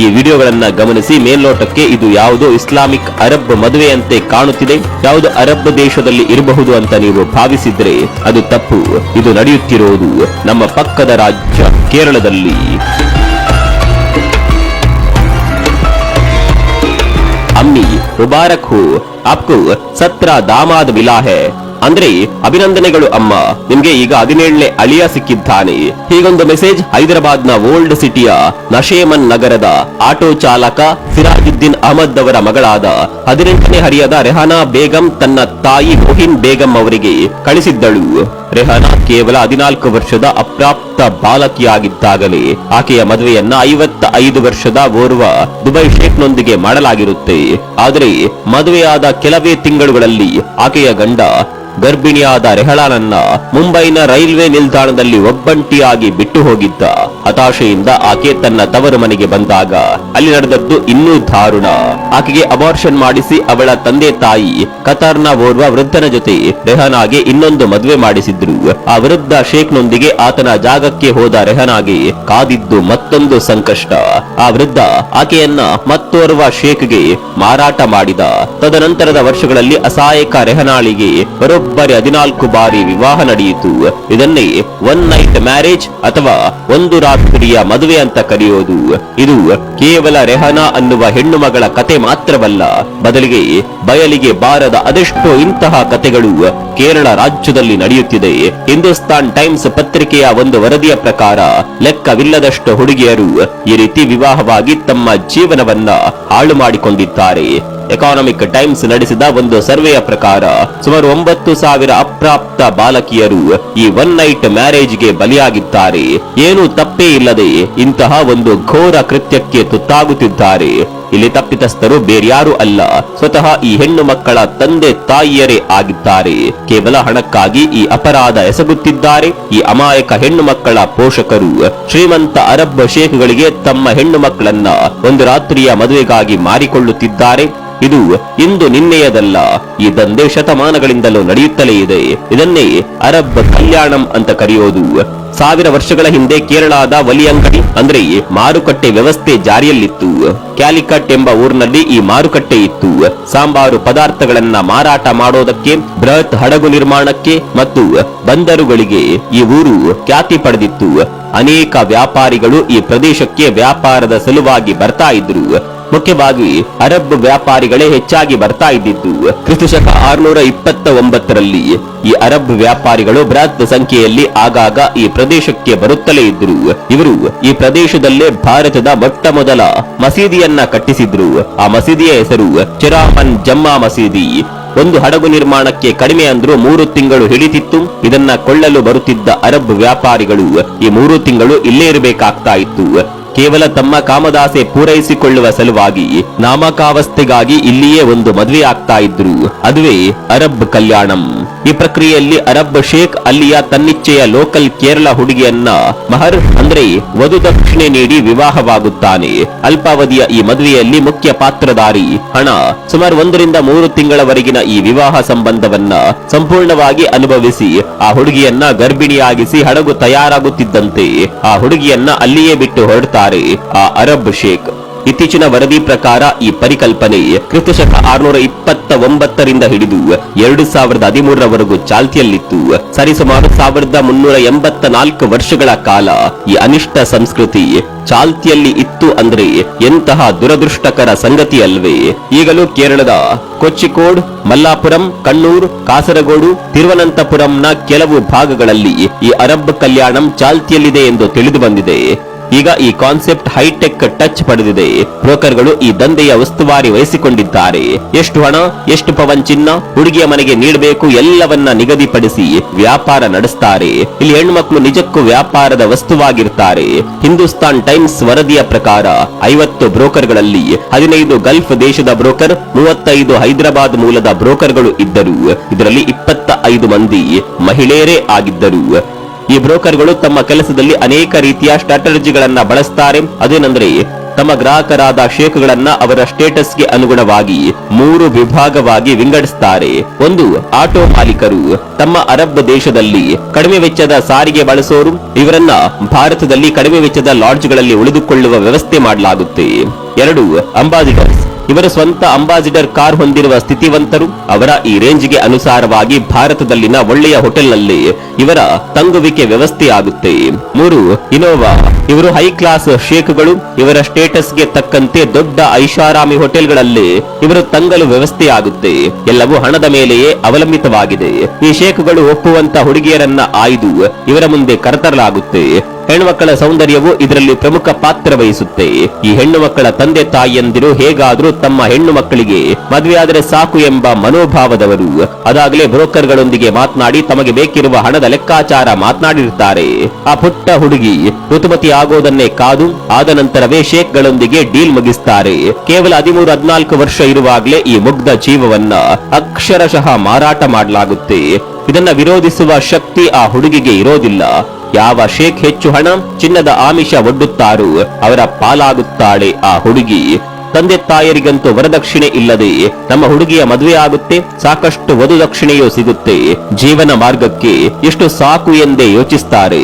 ಈ ವಿಡಿಯೋಗಳನ್ನ ಗಮನಿಸಿ ಮೇಲ್ನೋಟಕ್ಕೆ ಇದು ಯಾವುದೋ ಇಸ್ಲಾಮಿಕ್ ಅರಬ್ ಮದುವೆಯಂತೆ ಕಾಣುತ್ತಿದೆ, ಯಾವುದೋ ಅರಬ್ ದೇಶದಲ್ಲಿ ಇರಬಹುದು ಅಂತ ನೀವು ಭಾವಿಸಿದ್ರೆ ಅದು ತಪ್ಪು. ಇದು ನಡೆಯುತ್ತಿರುವುದು ನಮ್ಮ ಪಕ್ಕದ ರಾಜ್ಯ ಕೇರಳದಲ್ಲಿ. ಅಮ್ಮಿ ಮುಬಾರಕ್ ಹೋ, ಆಪ್ಕೋ 17 ದಾಮಾದ್ ಮಿಲಾ ಹೈ. ಅಂದ್ರೆ ಅಭಿನಂದನೆಗಳು ಅಮ್ಮ, ನಿಮ್ಗೆ ಈಗ 17ನೇ ಅಳಿಯ ಸಿಕ್ಕಿದ್ದಾನೆ. ಹೀಗೊಂದು ಮೆಸೇಜ್ ಹೈದರಾಬಾದ್ನ ಓಲ್ಡ್ ಸಿಟಿಯ ನಶೇಮನ್ ನಗರದ ಆಟೋ ಚಾಲಕ ಸಿರಾಜುದ್ದೀನ್ ಅಹಮದ್ ಅವರ ಮಗಳಾದ 18ನೇ ಹರಿಯದ ರೆಹಾನಾ ಬೇಗಂ ತನ್ನ ತಾಯಿ ಮೊಹಿನ್ ಬೇಗಂ ಅವರಿಗೆ ಕಳಿಸಿದ್ದಳು. ರೆಹಾನಾ ಕೇವಲ 14 ವರ್ಷದ ಅಪ್ರಾಪ್ತ ಬಾಲಕಿಯಾಗಿದ್ದಾಗಲೇ ಆಕೆಯ ಮದುವೆಯನ್ನ 55 ವರ್ಷದ ಓರ್ವ ದುಬೈ ಶೇಖ್ನೊಂದಿಗೆ ಮಾಡಲಾಗಿರುತ್ತೆ. ಆದರೆ ಮದುವೆಯಾದ ಕೆಲವೇ ತಿಂಗಳುಗಳಲ್ಲಿ ಆಕೆಯ ಗಂಡ ಗರ್ಭಿಣಿಯಾದ ರೆಹಳಾನನ್ನ ಮುಂಬೈನ ರೈಲ್ವೆ ನಿಲ್ದಾಣದಲ್ಲಿ ಒಬ್ಬಂಟಿಯಾಗಿ ಬಿಟ್ಟು ಹೋಗಿದ್ದ. ಹತಾಶೆಯಿಂದ ಆಕೆ ತನ್ನ ತವರು ಮನೆಗೆ ಬಂದಾಗ ಅಲ್ಲಿ ನಡೆದದ್ದು ಇನ್ನೂ ದಾರುಣ. ಆಕೆಗೆ ಅಬಾರ್ಷನ್ ಮಾಡಿಸಿ ಅವಳ ತಂದೆ ತಾಯಿ ಕತಾರ್ನ ಓರ್ವ ವೃದ್ಧನ ಜೊತೆ ರೆಹನಾಗೆ ಇನ್ನೊಂದು ಮದುವೆ ಮಾಡಿಸಿದ್ರು. ಆ ವೃದ್ಧ ಶೇಖ್ನೊಂದಿಗೆ ಆತನ ಜಾಗಕ್ಕೆ ಹೋದ ರೆಹನಾಗೆ ಕಾದಿದ್ದು ಮತ್ತೊಂದು ಸಂಕಷ್ಟ. ಆ ವೃದ್ಧ ಆಕೆಯನ್ನ ಮತ್ತೋರ್ವ ಶೇಖ್ಗೆ ಮಾರಾಟ ಮಾಡಿದ. ತದನಂತರದ ವರ್ಷಗಳಲ್ಲಿ ಅಸಹಾಯಕ ರೆಹನಾಳಿಗೆ ಬರೋಬ್ಬರಿ 14 ಬಾರಿ ವಿವಾಹ ನಡೆಯಿತು. ಇದನ್ನೇ ಒನ್ ನೈಟ್ ಮ್ಯಾರೇಜ್ ಅಥವಾ ಒಂದು ರಾತ್ರಿಯ ಮದುವೆ ಅಂತ ಕರೆಯೋದು. ಇದು ಕೇವಲ ರೆಹನಾ ಅನ್ನುವ ಹೆಣ್ಣು ಮಗಳ ಕತೆ ಮಾತ್ರವಲ್ಲ, ಬದಲಿಗೆ ಬಯಲಿಗೆ ಬಾರದ ಅದೆಷ್ಟೋ ಇಂತಹ ಕತೆಗಳು ಕೇರಳ ರಾಜ್ಯದಲ್ಲಿ ನಡೆಯುತ್ತಿದೆ. ಹಿಂದೂಸ್ತಾನ್ ಟೈಮ್ಸ್ ಪತ್ರಿಕೆಯ ಒಂದು ವರದಿಯ ಪ್ರಕಾರ ಲೆಕ್ಕವಿಲ್ಲದಷ್ಟು ಹುಡುಗಿಯರು ಈ ರೀತಿ ವಿವಾಹವಾಗಿ ತಮ್ಮ ಜೀವನವನ್ನ ಹಾಳು ಮಾಡಿಕೊಂಡಿದ್ದಾರೆ. ಎಕಾನಮಿಕ್ ಟೈಮ್ಸ್ ನಡೆಸಿದ ಒಂದು ಸರ್ವೆಯ ಪ್ರಕಾರ ಸುಮಾರು 9,000 ಅಪ್ರಾಪ್ತ ಬಾಲಕಿಯರು ಈ ಒನ್ ನೈಟ್ ಮ್ಯಾರೇಜ್ಗೆ ಬಲಿಯಾಗಿದ್ದಾರೆ. ಏನೂ ತಪ್ಪೇ ಇಲ್ಲದೆ ಇಂತಹ ಒಂದು ಘೋರ ಕೃತ್ಯಕ್ಕೆ ತುತ್ತಾಗುತ್ತಿದ್ದಾರೆ. ಇಲ್ಲಿ ತಪ್ಪಿತಸ್ಥರು ಬೇರ್ಯಾರೂ ಅಲ್ಲ, ಸ್ವತಃ ಈ ಹೆಣ್ಣು ಮಕ್ಕಳ ತಂದೆ ತಾಯಿಯರೇ ಆಗಿದ್ದಾರೆ. ಕೇವಲ ಹಣಕ್ಕಾಗಿ ಈ ಅಪರಾಧ ಎಸಗುತ್ತಿದ್ದಾರೆ. ಈ ಅಮಾಯಕ ಹೆಣ್ಣು ಮಕ್ಕಳ ಪೋಷಕರು ಶ್ರೀಮಂತ ಅರಬ್ ಶೇಖ್ಗಳಿಗೆ ತಮ್ಮ ಹೆಣ್ಣು ಮಕ್ಕಳನ್ನ ಒಂದು ರಾತ್ರಿಯ ಮದುವೆಗಾಗಿ ಮಾರಿಕೊಳ್ಳುತ್ತಿದ್ದಾರೆ. ಇದು ಇಂದು ನಿನ್ನೆಯದಲ್ಲ, ಈ ದಂಧೆ ಶತಮಾನಗಳಿಂದಲೂ ನಡೆಯುತ್ತಲೇ ಇದೆ. ಇದನ್ನೇ ಅರಬ್ ಕಲ್ಯಾಣಂ ಅಂತ ಕರೆಯೋದು. 1000 ವರ್ಷಗಳ ಹಿಂದೆ ಕೇರಳದ ವಲಿಯಂಗಡಿ ಅಂದ್ರೆ ಮಾರುಕಟ್ಟೆ ವ್ಯವಸ್ಥೆ ಜಾರಿಯಲ್ಲಿತ್ತು. ಕ್ಯಾಲಿಕಟ್ ಎಂಬ ಊರಿನಲ್ಲಿ ಈ ಮಾರುಕಟ್ಟೆ ಇತ್ತು. ಸಾಂಬಾರು ಪದಾರ್ಥಗಳನ್ನ ಮಾರಾಟ ಮಾಡೋದಕ್ಕೆ, ಬೃಹತ್ ಹಡಗು ನಿರ್ಮಾಣಕ್ಕೆ ಮತ್ತು ಬಂದರುಗಳಿಗೆ ಈ ಊರು ಖ್ಯಾತಿ ಪಡೆದಿತ್ತು. ಅನೇಕ ವ್ಯಾಪಾರಿಗಳು ಈ ಪ್ರದೇಶಕ್ಕೆ ವ್ಯಾಪಾರದ ಸಲುವಾಗಿ ಬರ್ತಾ ಇದ್ರು. ಮುಖ್ಯವಾಗಿ ಅರಬ್ ವ್ಯಾಪಾರಿಗಳೇ ಹೆಚ್ಚಾಗಿ ಬರ್ತಾ ಇದ್ದಿದ್ದು. ಕ್ರಿಸ್ತಶಕ 629ರಲ್ಲಿ ಈ ಅರಬ್ ವ್ಯಾಪಾರಿಗಳು ಬೃಹತ್ ಸಂಖ್ಯೆಯಲ್ಲಿ ಆಗಾಗ ಈ ಪ್ರದೇಶಕ್ಕೆ ಬರುತ್ತಲೇ ಇದ್ರು. ಇವರು ಈ ಪ್ರದೇಶದಲ್ಲೇ ಭಾರತದ ಮೊಟ್ಟ ಮೊದಲ ಮಸೀದಿಯನ್ನ ಕಟ್ಟಿಸಿದ್ರು. ಆ ಮಸೀದಿಯ ಹೆಸರು ಚಿರಾಮನ್ ಜಮ್ಮಾ ಮಸೀದಿ. ಒಂದು ಹಡಗು ನಿರ್ಮಾಣಕ್ಕೆ ಕಡಿಮೆ ಅಂದ್ರೂ 3 ತಿಂಗಳು ಹಿಡಿತಿತ್ತು. ಇದನ್ನ ಕೊಳ್ಳಲು ಬರುತ್ತಿದ್ದ ಅರಬ್ ವ್ಯಾಪಾರಿಗಳು ಈ 3 ತಿಂಗಳು ಇಲ್ಲೇ ಇರಬೇಕಾಗ್ತಾ ಇತ್ತು. ಕೇವಲ ತಮ್ಮ ಕಾಮದಾಸೆ ಪೂರೈಸಿಕೊಳ್ಳುವ ಸಲುವಾಗಿ ನಾಮಕಾವಸ್ಥೆಗಾಗಿ ಇಲ್ಲಿಯೇ ಒಂದು ಮದುವೆ ಆಗ್ತಾ ಇದ್ರು. ಅದುವೇ ಅರಬ್ ಕಲ್ಯಾಣಂ. ಈ ಪ್ರಕ್ರಿಯೆಯಲ್ಲಿ ಅರಬ್ ಶೇಖ್ ಅಲ್ಲಿಯ ತನ್ನಿಚ್ಛೆಯ ಲೋಕಲ್ ಕೇರಳ ಹುಡುಗಿಯನ್ನ ಮಹರ್ ಅಂದ್ರೆ ವಧು ದಕ್ಷಿಣೆ ನೀಡಿ ವಿವಾಹವಾಗುತ್ತಾನೆ. ಅಲ್ಪಾವಧಿಯ ಈ ಮದುವೆಯಲ್ಲಿ ಮುಖ್ಯ ಪಾತ್ರಧಾರಿ ಹಣ. ಸುಮಾರು 1 ರಿಂದ 3 ತಿಂಗಳವರೆಗಿನ ಈ ವಿವಾಹ ಸಂಬಂಧವನ್ನ ಸಂಪೂರ್ಣವಾಗಿ ಅನುಭವಿಸಿ ಆ ಹುಡುಗಿಯನ್ನ ಗರ್ಭಿಣಿಯಾಗಿಸಿ ಹಡಗು ತಯಾರಾಗುತ್ತಿದ್ದಂತೆ ಆ ಹುಡುಗಿಯನ್ನ ಅಲ್ಲಿಯೇ ಬಿಟ್ಟು ಹೊರಡ್ತಾರೆ ಆ ಅರಬ್ ಶೇಖ್. ಇತ್ತೀಚಿನ ವರದಿ ಪ್ರಕಾರ ಈ ಪರಿಕಲ್ಪನೆ ಕ್ರಿಸ್ತಶಕ 629ರಿಂದ ಹಿಡಿದು 2013ರವರೆಗೂ ಚಾಲ್ತಿಯಲ್ಲಿತ್ತು. ಸರಿಸುಮಾರು 1384 ವರ್ಷಗಳ ಕಾಲ ಈ ಅನಿಷ್ಟ ಸಂಸ್ಕೃತಿ ಚಾಲ್ತಿಯಲ್ಲಿ ಇತ್ತು ಅಂದ್ರೆ ಎಂತಹ ದುರದೃಷ್ಟಕರ ಸಂಗತಿ ಅಲ್ವೇ. ಈಗಲೂ ಕೇರಳದ ಕೊಚ್ಚಿಕೋಡ್, ಮಲ್ಲಾಪುರಂ, ಕಣ್ಣೂರ್, ಕಾಸರಗೋಡು, ತಿರುವನಂತಪುರಂನ ಕೆಲವು ಭಾಗಗಳಲ್ಲಿ ಈ ಅರಬ್ ಕಲ್ಯಾಣಂ ಚಾಲ್ತಿಯಲ್ಲಿದೆ ಎಂದು ತಿಳಿದು ಬಂದಿದೆ. ಈಗ ಈ ಕಾನ್ಸೆಪ್ಟ್ ಹೈಟೆಕ್ ಟಚ್ ಪಡೆದಿದೆ. ಬ್ರೋಕರ್ಗಳು ಈ ದಂಧೆಯ ಉಸ್ತುವಾರಿ ವಹಿಸಿಕೊಂಡಿದ್ದಾರೆ. ಎಷ್ಟು ಹಣ, ಎಷ್ಟು ಪವನ್ ಚಿನ್ನ ಹುಡುಗಿಯ ಮನೆಗೆ ನೀಡಬೇಕು ಎಲ್ಲವನ್ನ ನಿಗದಿಪಡಿಸಿ ವ್ಯಾಪಾರ ನಡೆಸ್ತಾರೆ. ಇಲ್ಲಿ ಹೆಣ್ಮಕ್ಳು ನಿಜಕ್ಕೂ ವ್ಯಾಪಾರದ ವಸ್ತುವಾಗಿರ್ತಾರೆ. ಹಿಂದೂಸ್ತಾನ್ ಟೈಮ್ಸ್ ವರದಿಯ ಪ್ರಕಾರ 50 ಬ್ರೋಕರ್ಗಳಲ್ಲಿ 15 ಗಲ್ಫ್ ದೇಶದ ಬ್ರೋಕರ್, 35 ಹೈದರಾಬಾದ್ ಮೂಲದ ಬ್ರೋಕರ್ಗಳು ಇದ್ದರು. ಇದರಲ್ಲಿ 25 ಮಂದಿ ಮಹಿಳೆಯರೇ ಆಗಿದ್ದರು. ಈ ಬ್ರೋಕರ್ಗಳು ತಮ್ಮ ಕೆಲಸದಲ್ಲಿ ಅನೇಕ ರೀತಿಯ ಸ್ಟ್ರಾಟಜಿಗಳನ್ನ ಬಳಸ್ತಾರೆ. ಅದೇನೆಂದ್ರೆ ತಮ್ಮ ಗ್ರಾಹಕರಾದ ಶೇಖ್ಗಳನ್ನ ಅವರ ಸ್ಟೇಟಸ್ಗೆ ಅನುಗುಣವಾಗಿ 3 ವಿಭಾಗವಾಗಿ ವಿಂಗಡಿಸುತ್ತಾರೆ. ಒಂದು, ಆಟೋ ಮಾಲೀಕರು. ತಮ್ಮ ಅರಬ್ ದೇಶದಲ್ಲಿ ಕಡಿಮೆ ವೆಚ್ಚದ ಸಾರಿಗೆ ಬಳಸೋರು. ಇವರನ್ನ ಭಾರತದಲ್ಲಿ ಕಡಿಮೆ ವೆಚ್ಚದ ಲಾಡ್ಜ್ಗಳಲ್ಲಿ ಉಳಿದುಕೊಳ್ಳುವ ವ್ಯವಸ್ಥೆ ಮಾಡಲಾಗುತ್ತೆ. 2, ಅಂಬಾಸಿಡರ್ಸ್. ಇವರು ಸ್ವಂತ ಅಂಬಾಸಿಡರ್ ಕಾರ್ ಹೊಂದಿರುವ ಸ್ಥಿತಿವಂತರು. ಅವರ ಈ ರೇಂಜ್ಗೆ ಅನುಸಾರವಾಗಿ ಭಾರತದಲ್ಲಿನ ಒಳ್ಳೆಯ ಹೋಟೆಲ್ನಲ್ಲಿ ಇವರ ತಂಗುವಿಕೆ ವ್ಯವಸ್ಥೆ ಆಗುತ್ತೆ. 3, ಇನೋವಾ. ಇವರು ಹೈ ಕ್ಲಾಸ್ ಶೇಖ್ಗಳು. ಇವರ ಸ್ಟೇಟಸ್ಗೆ ತಕ್ಕಂತೆ ದೊಡ್ಡ ಐಷಾರಾಮಿ ಹೋಟೆಲ್ಗಳಲ್ಲಿ ಇವರು ತಂಗಲು ವ್ಯವಸ್ಥೆ ಆಗುತ್ತೆ. ಎಲ್ಲವೂ ಹಣದ ಮೇಲೆಯೇ ಅವಲಂಬಿತವಾಗಿದೆ. ಈ ಶೇಖ್ಗಳು ಒಪ್ಪುವಂತ ಹುಡುಗಿಯರನ್ನ ಆಯ್ದು ಇವರ ಮುಂದೆ ಕರೆತರಲಾಗುತ್ತೆ. ಹೆಣ್ಣುಮಕ್ಕಳ ಸೌಂದರ್ಯವು ಇದರಲ್ಲಿ ಪ್ರಮುಖ ಪಾತ್ರ ವಹಿಸುತ್ತೆ. ಈ ಹೆಣ್ಣು ಮಕ್ಕಳ ತಂದೆ ತಾಯಿಯಂದಿರು ಹೇಗಾದ್ರೂ ತಮ್ಮ ಹೆಣ್ಣು ಮಕ್ಕಳಿಗೆ ಮದುವೆಯಾದರೆ ಸಾಕು ಎಂಬ ಮನೋಭಾವದವರು. ಅದಾಗಲೇ ಬ್ರೋಕರ್ಗಳೊಂದಿಗೆ ಮಾತನಾಡಿ ತಮಗೆ ಬೇಕಿರುವ ಹಣದ ಲೆಕ್ಕಾಚಾರ ಮಾತನಾಡಿರುತ್ತಾರೆ. ಆ ಪುಟ್ಟ ಹುಡುಗಿ ಋತುಮತಿ ಆಗೋದನ್ನೇ ಕಾದು ಆದ ನಂತರವೇ ಶೇಖ್ಗಳೊಂದಿಗೆ ಡೀಲ್ ಮುಗಿಸ್ತಾರೆ. ಕೇವಲ 13-14 ವರ್ಷ ಇರುವಾಗಲೇ ಈ ಮುಗ್ಧ ಜೀವವನ್ನ ಅಕ್ಷರಶಃ ಮಾರಾಟ ಮಾಡಲಾಗುತ್ತೆ. ಇದನ್ನ ವಿರೋಧಿಸುವ ಶಕ್ತಿ ಆ ಹುಡುಗಿಗೆ ಇರೋದಿಲ್ಲ. ಯಾವ ಶೇಖ್ ಹೆಚ್ಚು ಹಣ, ಚಿನ್ನದ ಆಮಿಷ ಒಡ್ಡುತ್ತಾರೋ ಅವರ ಪಾಲಾಗುತ್ತಾಳೆ ಆ ಹುಡುಗಿ. ತಂದೆ ತಾಯರಿಗಂತೂ ವರದಕ್ಷಿಣೆ ಇಲ್ಲದೆ ನಮ್ಮ ಹುಡುಗಿಯ ಮದುವೆ ಆಗುತ್ತೆ. ಸಾಕಷ್ಟು ವಧುದಕ್ಷಿಣೆಯೂ ಸಿಗುತ್ತೆ. ಜೀವನ ಮಾರ್ಗಕ್ಕೆ ಎಷ್ಟು ಸಾಕು ಎಂದೇ ಯೋಚಿಸ್ತಾರೆ.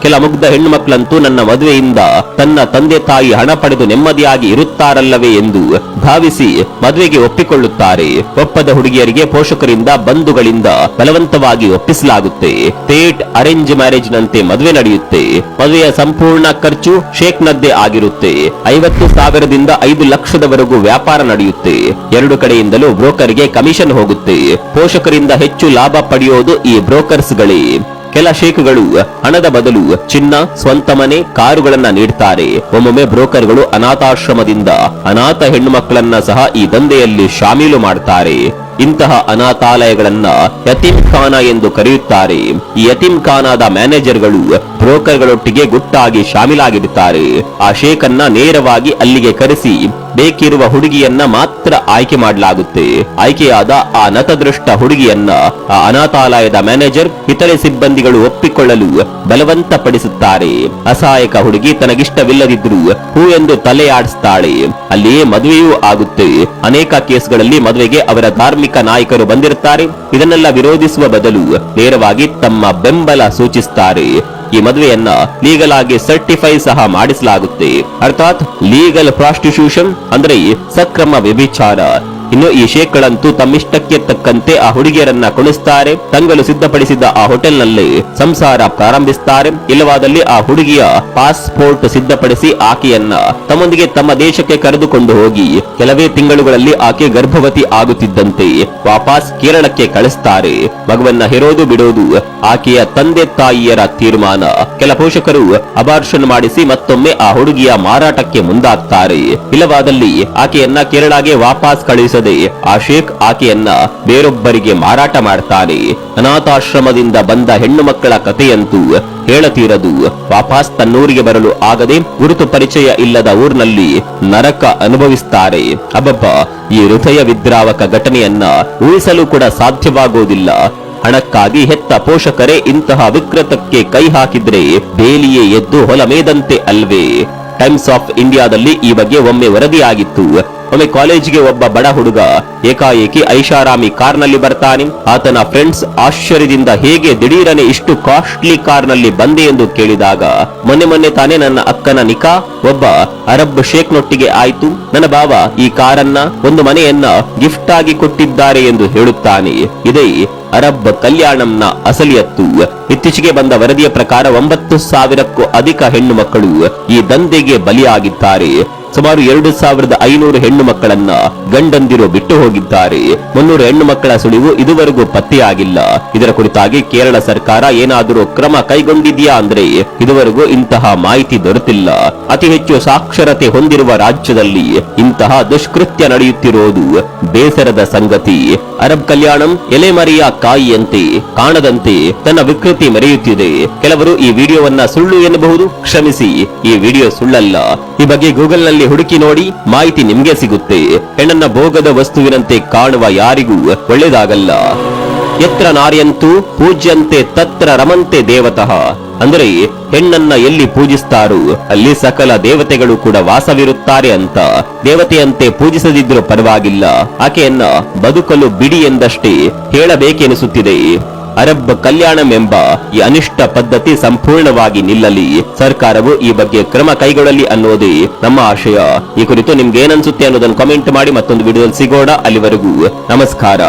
ಕೆಲ ಮುಗ್ಧ ಹೆಣ್ಣು ಮಕ್ಕಳಂತೂ ನನ್ನ ಮದುವೆಯಿಂದ ತನ್ನ ತಂದೆ ತಾಯಿ ಹಣ ಪಡೆದು ನೆಮ್ಮದಿಯಾಗಿ ಇರುತ್ತಾರಲ್ಲವೇ ಎಂದು ಭಾವಿಸಿ ಮದುವೆಗೆ ಒಪ್ಪಿಕೊಳ್ಳುತ್ತಾರೆ. ಒಪ್ಪದ ಹುಡುಗಿಯರಿಗೆ ಪೋಷಕರಿಂದ ಬಂಧುಗಳಿಂದ ಬಲವಂತವಾಗಿ ಒಪ್ಪಿಸಲಾಗುತ್ತೆ. ಥೇಟ್ ಅರೇಂಜ್ ಮ್ಯಾರೇಜ್ ನಂತೆ ಮದುವೆ ನಡೆಯುತ್ತೆ. ಮದುವೆಯ ಸಂಪೂರ್ಣ ಖರ್ಚು ಶೇಖ್ನದ್ದೇ ಆಗಿರುತ್ತೆ. 50,000ದಿಂದ 5 ಲಕ್ಷದವರೆಗೂ ವ್ಯಾಪಾರ ನಡೆಯುತ್ತೆ. 2 ಕಡೆಯಿಂದಲೂ ಬ್ರೋಕರ್ಗೆ ಕಮಿಷನ್ ಹೋಗುತ್ತೆ. ಪೋಷಕರಿಂದ ಹೆಚ್ಚು ಲಾಭ ಪಡೆಯೋದು ಈ ಬ್ರೋಕರ್ಸ್ಗಳೇ. ಕೆಲ ಶೇಖ್ಗಳು ಹಣದ ಬದಲು ಚಿನ್ನ, ಸ್ವಂತ ಮನೆ, ಕಾರುಗಳನ್ನ ನೀಡ್ತಾರೆ. ಒಮ್ಮೊಮ್ಮೆ ಬ್ರೋಕರ್ಗಳು ಅನಾಥಾಶ್ರಮದಿಂದ ಅನಾಥ ಹೆಣ್ಣು ಮಕ್ಕಳನ್ನ ಸಹ ಈ ದಂಧೆಯಲ್ಲಿ ಶಾಮೀಲು ಮಾಡ್ತಾರೆ. ಇಂತಹ ಅನಾಥಾಲಯಗಳನ್ನ ಯತೀಮ್ ಖಾನ ಎಂದು ಕರೆಯುತ್ತಾರೆ. ಈ ಯತೀಮ್ ಖಾನಾದ ಮ್ಯಾನೇಜರ್ಗಳು ಬ್ರೋಕರ್ಗಳೊಟ್ಟಿಗೆ ಗುಟ್ಟಾಗಿ ಶಾಮೀಲಾಗಿರುತ್ತಾರೆ. ಆ ಶೇಖನ್ನ ನೇರವಾಗಿ ಅಲ್ಲಿಗೆ ಕರೆಸಿ ಬೇಕಿರುವ ಹುಡುಗಿಯನ್ನ ಮಾತ್ರ ಆಯ್ಕೆ ಮಾಡಲಾಗುತ್ತೆ. ಆಯ್ಕೆಯಾದ ಆ ನತದೃಷ್ಟ ಹುಡುಗಿಯನ್ನ ಆ ಅನಾಥಾಲಯದ ಮ್ಯಾನೇಜರ್ ಇತರೆ ಸಿಬ್ಬಂದಿಗಳು ಒಪ್ಪಿಕೊಳ್ಳಲು ಬಲವಂತ ಪಡಿಸುತ್ತಾರೆ. ಅಸಹಾಯಕ ಹುಡುಗಿ ತನಗಿಷ್ಟವಿಲ್ಲದಿದ್ರೂ ಹೂ ಎಂದು ತಲೆ ಆಡಿಸ್ತಾಳೆ. ಅಲ್ಲಿಯೇ ಮದುವೆಯೂ ಆಗುತ್ತೆ. ಅನೇಕ ಕೇಸ್ಗಳಲ್ಲಿ ಮದುವೆಗೆ ಅವರ ಧಾರ್ಮಿಕ ನಾಯಕರು ಬಂದಿರುತ್ತಾರೆ. ಇದನ್ನೆಲ್ಲ ವಿರೋಧಿಸುವ ಬದಲು ನೇರವಾಗಿ ತಮ್ಮ ಬೆಂಬಲ ಸೂಚಿಸುತ್ತಾರೆ. ಈ ಮದುವೆಯನ್ನ ಲೀಗಲ್ ಆಗಿ ಸರ್ಟಿಫೈ ಸಹ ಮಾಡಿಸಲಾಗುತ್ತೆ. ಅರ್ಥಾತ್ ಲೀಗಲ್ ಪ್ರಾಸ್ಟಿಟ್ಯೂಷನ್ ಅಂದ್ರೆ ಸಕ್ರಮ ವ್ಯಭಿಚಾರ. ಇನ್ನು ಈ ಶೇಖ್ಗಳಂತೂ ತಮ್ಮಿಷ್ಟಕ್ಕೆ ತಕ್ಕಂತೆ ಆ ಹುಡುಗಿಯರನ್ನ ಕೊಡಿಸ್ತಾರೆ. ತಂಗಲು ಸಿದ್ಧಪಡಿಸಿದ ಆ ಹೋಟೆಲ್ನಲ್ಲಿ ಸಂಸಾರ ಪ್ರಾರಂಭಿಸುತ್ತಾರೆ. ಇಲ್ಲವಾದಲ್ಲಿ ಆ ಹುಡುಗಿಯ ಪಾಸ್ಪೋರ್ಟ್ ಸಿದ್ಧಪಡಿಸಿ ಆಕೆಯನ್ನ ತಮ್ಮೊಂದಿಗೆ ತಮ್ಮ ದೇಶಕ್ಕೆ ಕರೆದುಕೊಂಡು ಹೋಗಿ ಕೆಲವೇ ತಿಂಗಳುಗಳಲ್ಲಿ ಆಕೆ ಗರ್ಭವತಿ ಆಗುತ್ತಿದ್ದಂತೆ ವಾಪಸ್ ಕೇರಳಕ್ಕೆ ಕಳಿಸ್ತಾರೆ. ಮಗುವನ್ನ ಹೆರೋದು ಬಿಡೋದು ಆಕೆಯ ತಂದೆ ತಾಯಿಯರ ತೀರ್ಮಾನ. ಕೆಲ ಪೋಷಕರು ಅಬಾರ್ಷನ್ ಮಾಡಿಸಿ ಮತ್ತೊಮ್ಮೆ ಆ ಹುಡುಗಿಯ ಮಾರಾಟಕ್ಕೆ ಮುಂದಾಗ್ತಾರೆ. ಇಲ್ಲವಾದಲ್ಲಿ ಆಕೆಯನ್ನ ಕೇರಳಗೆ ವಾಪಸ್ ಕಳುಹಿಸದೆ ಆ ಶೇಖ್ ಆಕೆಯನ್ನ ಬೇರೊಬ್ಬರಿಗೆ ಮಾರಾಟ ಮಾಡ್ತಾನೆ. ಅನಾಥಾಶ್ರಮದಿಂದ ಬಂದ ಹೆಣ್ಣು ಮಕ್ಕಳ ಕಥೆಯಂತೂ ಹೇಳತೀರದು. ವಾಪಸ್ ತನ್ನೂರಿಗೆ ಬರಲು ಆಗದೆ ಗುರುತು ಪರಿಚಯ ಇಲ್ಲದ ಊರಿನಲ್ಲಿ ನರಕ ಅನುಭವಿಸ್ತಾರೆ. ಅಬ್ಬಬ್ಬ, ಈ ಹೃದಯ ವಿದ್ರಾವಕ ಘಟನೆಯನ್ನ ಊಹಿಸಲು ಕೂಡ ಸಾಧ್ಯವಾಗುವುದಿಲ್ಲ. ಹಣಕ್ಕಾಗಿ ಹೆತ್ತ ಪೋಷಕರೇ ಇಂತಹ ವಿಕೃತಕ್ಕೆ ಕೈ ಹಾಕಿದ್ರೆ ಬೇಲಿಯೇ ಎದ್ದು ಹೊಲಮೇದಂತೆ ಅಲ್ವೇ. ಟೈಮ್ಸ್ ಆಫ್ ಇಂಡಿಯಾದಲ್ಲಿ ಈ ಬಗ್ಗೆ ಒಮ್ಮೆ ವರದಿಯಾಗಿತ್ತು. ಒಮ್ಮೆ ಕಾಲೇಜಿಗೆ ಒಬ್ಬ ಬಡ ಹುಡುಗ ಏಕಾಏಕಿ ಐಷಾರಾಮಿ ಕಾರ್ನಲ್ಲಿ ಬರ್ತಾನೆ. ಆತನ ಫ್ರೆಂಡ್ಸ್ ಆಶ್ಚರ್ಯದಿಂದ ಹೇಗೆ ದಿಢೀರನೆ ಇಷ್ಟು ಕಾಸ್ಟ್ಲಿ ಕಾರ್ನಲ್ಲಿ ಬಂದೆ ಎಂದು ಕೇಳಿದಾಗ, ಮೊನ್ನೆ ತಾನೇ ನನ್ನ ಅಕ್ಕನ ನಿಕಾ ಒಬ್ಬ ಅರಬ್ ಶೇಖ್ನೊಟ್ಟಿಗೆ ಆಯ್ತು. ನನ್ನ ಬಾವ ಈ ಕಾರನ್ನ, ಒಂದು ಮನೆಯನ್ನ ಗಿಫ್ಟ್ ಆಗಿ ಕೊಟ್ಟಿದ್ದಾರೆ ಎಂದು ಹೇಳುತ್ತಾನೆ. ಇದೇ ಅರಬ್ ಕಲ್ಯಾಣಂನ ಅಸಲಿಯತ್ತು. ಇತ್ತೀಚೆಗೆ ಬಂದ ವರದಿಯ ಪ್ರಕಾರ 9,000ಕ್ಕೂ ಅಧಿಕ ಹೆಣ್ಣು ಮಕ್ಕಳು ಈ ದಂಧೆಗೆ ಬಲಿಯಾಗಿದ್ದಾರೆ. ಸುಮಾರು 2,500 ಹೆಣ್ಣು ಮಕ್ಕಳನ್ನ ಗಂಡಂದಿರು ಬಿಟ್ಟು ಹೋಗಿದ್ದಾರೆ. 300 ಹೆಣ್ಣು ಮಕ್ಕಳ ಸುಳಿವು ಇದುವರೆಗೂ ಪತ್ತೆಯಾಗಿಲ್ಲ. ಇದರ ಕುರಿತಾಗಿ ಕೇರಳ ಸರ್ಕಾರ ಏನಾದರೂ ಕ್ರಮ ಕೈಗೊಂಡಿದೆಯಾ ಅಂದ್ರೆ ಇದುವರೆಗೂ ಇಂತಹ ಮಾಹಿತಿ ದೊರೆತಿಲ್ಲ. ಅತಿ ಹೆಚ್ಚು ಸಾಕ್ಷರತೆ ಹೊಂದಿರುವ ರಾಜ್ಯದಲ್ಲಿ ಇಂತಹ ದುಷ್ಕೃತ್ಯ ನಡೆಯುತ್ತಿರುವುದು ಬೇಸರದ ಸಂಗತಿ. ಅರಬ್ ಕಲ್ಯಾಣಂ ಎಲೆಮರಿಯ ಕಾಯಿಯಂತೆ ಕಾಣದಂತೆ ತನ್ನ ವಿಕೃತಿ ಮೆರೆಯುತ್ತಿದೆ. ಕೆಲವರು ಈ ವಿಡಿಯೋವನ್ನ ಸುಳ್ಳು ಎನ್ನಬಹುದು. ಕ್ಷಮಿಸಿ, ಈ ವಿಡಿಯೋ ಸುಳ್ಳಲ್ಲ. ಈ ಬಗ್ಗೆ ಗೂಗಲ್ ನಲ್ಲಿ ಹುಡುಕಿ ನೋಡಿ, ಮಾಹಿತಿ ನಿಮ್ಗೆ ಸಿಗುತ್ತೆ. ಹೆಣ್ಣನ್ನ ಭೋಗದ ವಸ್ತುವಿನಂತೆ ಕಾಣುವ ಯಾರಿಗೂ ಒಳ್ಳೆಯದಾಗಲ್ಲ. ಯತ್ರ ನಾರ್ಯಂತೂ ಪೂಜ್ಯಂತೆ ತತ್ರ ರಮಂತೆ ದೇವತಃ ಅಂದ್ರೆ ಹೆಣ್ಣನ್ನ ಎಲ್ಲಿ ಪೂಜಿಸ್ತಾರೋ ಅಲ್ಲಿ ಸಕಲ ದೇವತೆಗಳು ಕೂಡ ವಾಸವಿರುತ್ತಾರೆ ಅಂತ. ದೇವತೆಯಂತೆ ಪೂಜಿಸದಿದ್ರೂ ಪರವಾಗಿಲ್ಲ, ಆಕೆಯನ್ನ ಬದುಕಲು ಬಿಡಿ ಎಂದಷ್ಟೇ ಹೇಳಬೇಕೆನಿಸುತ್ತಿದೆ. ಅರಬ್ ಕಲ್ಯಾಣಂ ಎಂಬ ಈ ಅನಿಷ್ಟ ಪದ್ಧತಿ ಸಂಪೂರ್ಣವಾಗಿ ನಿಲ್ಲಲಿ, ಸರ್ಕಾರವು ಈ ಬಗ್ಗೆ ಕ್ರಮ ಕೈಗೊಳ್ಳಲಿ ಅನ್ನೋದೇ ನಮ್ಮ ಆಶಯ. ಈ ಕುರಿತು ನಿಮ್ಗೆ ಏನನ್ಸುತ್ತೆ ಅನ್ನೋದನ್ನು ಕಾಮೆಂಟ್ ಮಾಡಿ. ಮತ್ತೊಂದು ವಿಡಿಯೋದಲ್ಲಿ ಸಿಗೋಣ. ಅಲ್ಲಿವರೆಗೂ ನಮಸ್ಕಾರ.